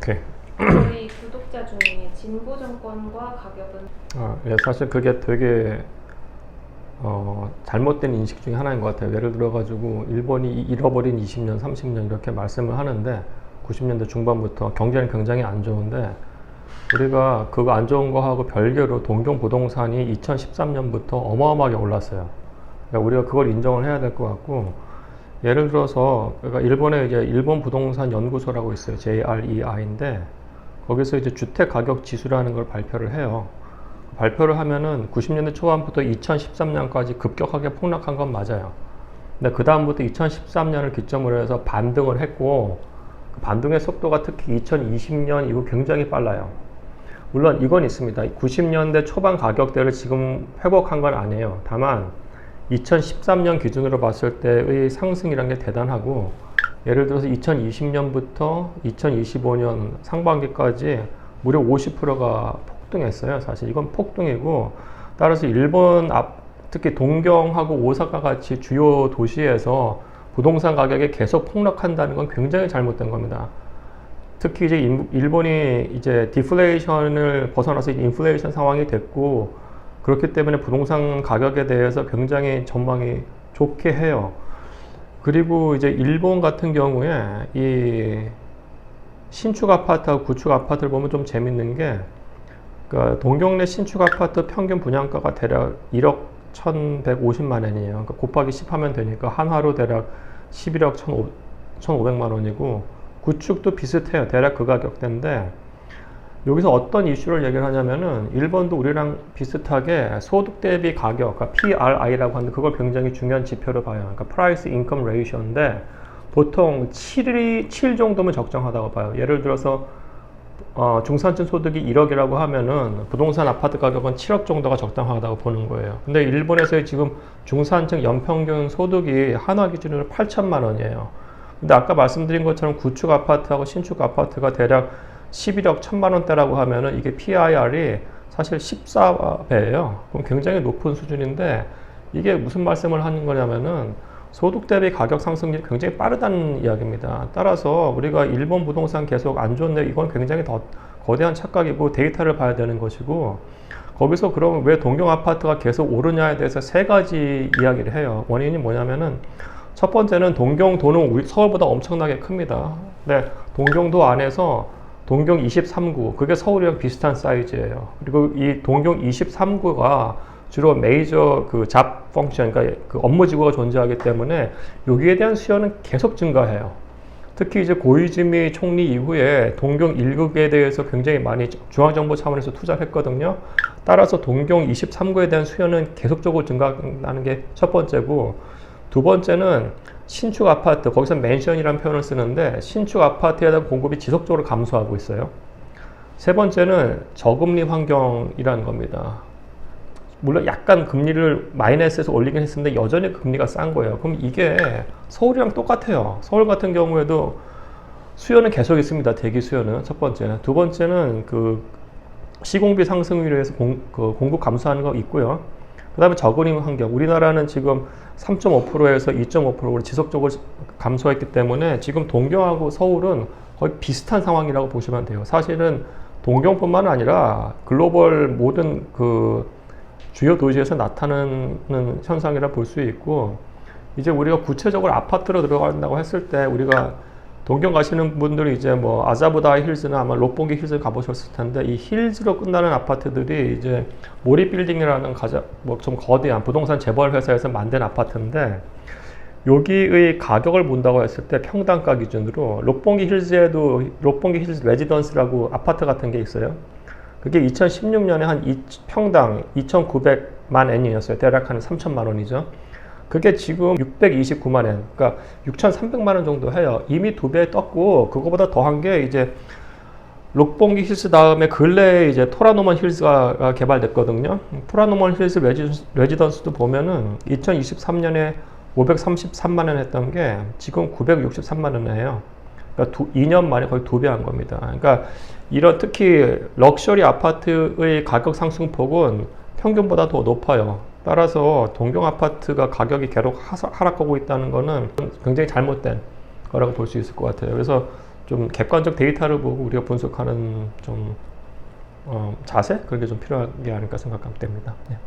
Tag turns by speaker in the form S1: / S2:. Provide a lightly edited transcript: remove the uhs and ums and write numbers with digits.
S1: 오케이.
S2: 저희 구독자 중에 진보 정권과 가격은
S1: 예, 사실 그게 되게 잘못된 인식 중에 하나인 것 같아요. 예를 들어가지고 일본이 잃어버린 20년, 30년 이렇게 말씀을 하는데 90년대 중반부터 경제는 굉장히 안 좋은데 우리가 그거 안 좋은 거하고 별개로 동경 부동산이 2013년부터 어마어마하게 올랐어요. 그러니까 우리가 그걸 인정을 해야 될 것 같고, 예를 들어서 그러니까 일본에 이제 일본 부동산 연구소라고 있어요. JREI인데 거기서 이제 주택 가격 지수라는 걸 발표를 해요. 발표를 하면은 90년대 초반부터 2013년까지 급격하게 폭락한 건 맞아요. 근데 그 다음부터 2013년을 기점으로 해서 반등을 했고, 그 반등의 속도가 특히 2020년 이후 굉장히 빨라요. 물론 이건 있습니다. 90년대 초반 가격대를 지금 회복한 건 아니에요. 다만 2013년 기준으로 봤을 때의 상승이란 게 대단하고, 예를 들어서 2020년부터 2025년 상반기까지 무려 50%가 폭등했어요. 사실 이건 폭등이고, 따라서 일본 특히 동경하고 오사카 같이 주요 도시에서 부동산 가격이 계속 폭락한다는 건 굉장히 잘못된 겁니다. 특히 이제 일본이 이제 디플레이션을 벗어나서 인플레이션 상황이 됐고, 그렇기 때문에 부동산 가격에 대해서 굉장히 전망이 좋게 해요. 그리고 이제 일본 같은 경우에 이 신축 아파트하고 구축 아파트를 보면 좀 재밌는 게, 그러니까 동경 내 신축 아파트 평균 분양가가 대략 1억 1,150만 원이에요. 그러니까 곱하기 10 하면 되니까 한화로 대략 11억 1,500만 원이고, 구축도 비슷해요. 대략 그 가격대인데, 여기서 어떤 이슈를 얘기를 하냐면은 일본도 우리랑 비슷하게 소득 대비 가격, 그러니까 PRI라고 하는데 그걸 굉장히 중요한 지표로 봐요. 그러니까 Price Income Ratio인데 보통 7 정도면 적정하다고 봐요. 예를 들어서 중산층 소득이 1억이라고 하면은 부동산 아파트 가격은 7억 정도가 적당하다고 보는 거예요. 근데 일본에서의 지금 중산층 연평균 소득이 한화 기준으로 8천만 원이에요. 근데 아까 말씀드린 것처럼 구축 아파트하고 신축 아파트가 대략 11억 1천만 원대라고 하면은 이게 PIR이 사실 14배예요. 그럼 굉장히 높은 수준인데, 이게 무슨 말씀을 하는 거냐면은 소득 대비 가격 상승률이 굉장히 빠르다는 이야기입니다. 따라서 우리가 일본 부동산 계속 안 좋은데 이건 굉장히 더 거대한 착각이고 데이터를 봐야 되는 것이고, 거기서 그러면 왜 동경 아파트가 계속 오르냐에 대해서 세 가지 이야기를 해요. 원인이 뭐냐면은 첫 번째는 동경도는 서울보다 엄청나게 큽니다. 근데 동경도 안에서 동경 23구, 그게 서울이랑 비슷한 사이즈예요. 그리고 이 동경 23구가 주로 메이저 그 잡 펑션, 그러니까 그 업무 지구가 존재하기 때문에 여기에 대한 수요는 계속 증가해요. 특히 이제 고이즈미 총리 이후에 동경 1국에 대해서 굉장히 많이 중앙정부 차원에서 투자를 했거든요. 따라서 동경 23구에 대한 수요는 계속적으로 증가하는 게 첫 번째고, 두 번째는 신축 아파트, 거기서 맨션이라는 표현을 쓰는데 신축 아파트에 대한 공급이 지속적으로 감소하고 있어요. 세 번째는 저금리 환경이라는 겁니다. 물론 약간 금리를 마이너스에서 올리긴 했었는데 여전히 금리가 싼 거예요. 그럼 이게 서울이랑 똑같아요. 서울 같은 경우에도 수요는 계속 있습니다. 대기 수요는 첫 번째. 두 번째는 그 시공비 상승으로 해서 공급 감소하는 거 있고요. 그 다음에 저금리 환경, 우리나라는 지금 3.5%에서 2.5%로 지속적으로 감소했기 때문에 지금 동경하고 서울은 거의 비슷한 상황이라고 보시면 돼요. 사실은 동경뿐만 아니라 글로벌 모든 그 주요 도시에서 나타나는 현상이라 볼 수 있고, 이제 우리가 구체적으로 아파트로 들어간다고 했을 때 우리가 동경 가시는 분들이 이제 뭐 아자부다 힐즈나 아마 롯본기 힐즈 가보셨을 텐데, 이 힐즈로 끝나는 아파트들이 이제 모리 빌딩이라는 가장 뭐 좀 거대한 부동산 재벌 회사에서 만든 아파트인데, 여기의 가격을 본다고 했을 때 평당가 기준으로 롯본기 힐즈에도 롯본기 힐즈 레지던스라고 아파트 같은 게 있어요. 그게 2016년에 한 평당 2,900만 엔이었어요. 대략 한 3천만 원이죠. 그게 지금 629만 엔, 그러니까 6,300만 원 정도 해요. 이미 2배 떴고, 그거보다 더한 게 이제 롯본기 힐스 다음에 근래에 이제 토라노먼 힐스가 개발됐거든요. 토라노먼 힐스 레지던스도 보면은 2023년에 533만 원 했던 게 지금 963만 원이에요. 그러니까 2년 만에 거의 2배 한 겁니다. 그러니까 이런 특히 럭셔리 아파트의 가격 상승폭은 평균보다 더 높아요. 따라서 동경 아파트가 가격이 계속 하락하고 있다는 것은 굉장히 잘못된 거라고 볼 수 있을 것 같아요. 그래서 좀 객관적 데이터를 보고 우리가 분석하는 좀 자세? 그런 게 좀 필요하지 않을까 생각됩니다. 예.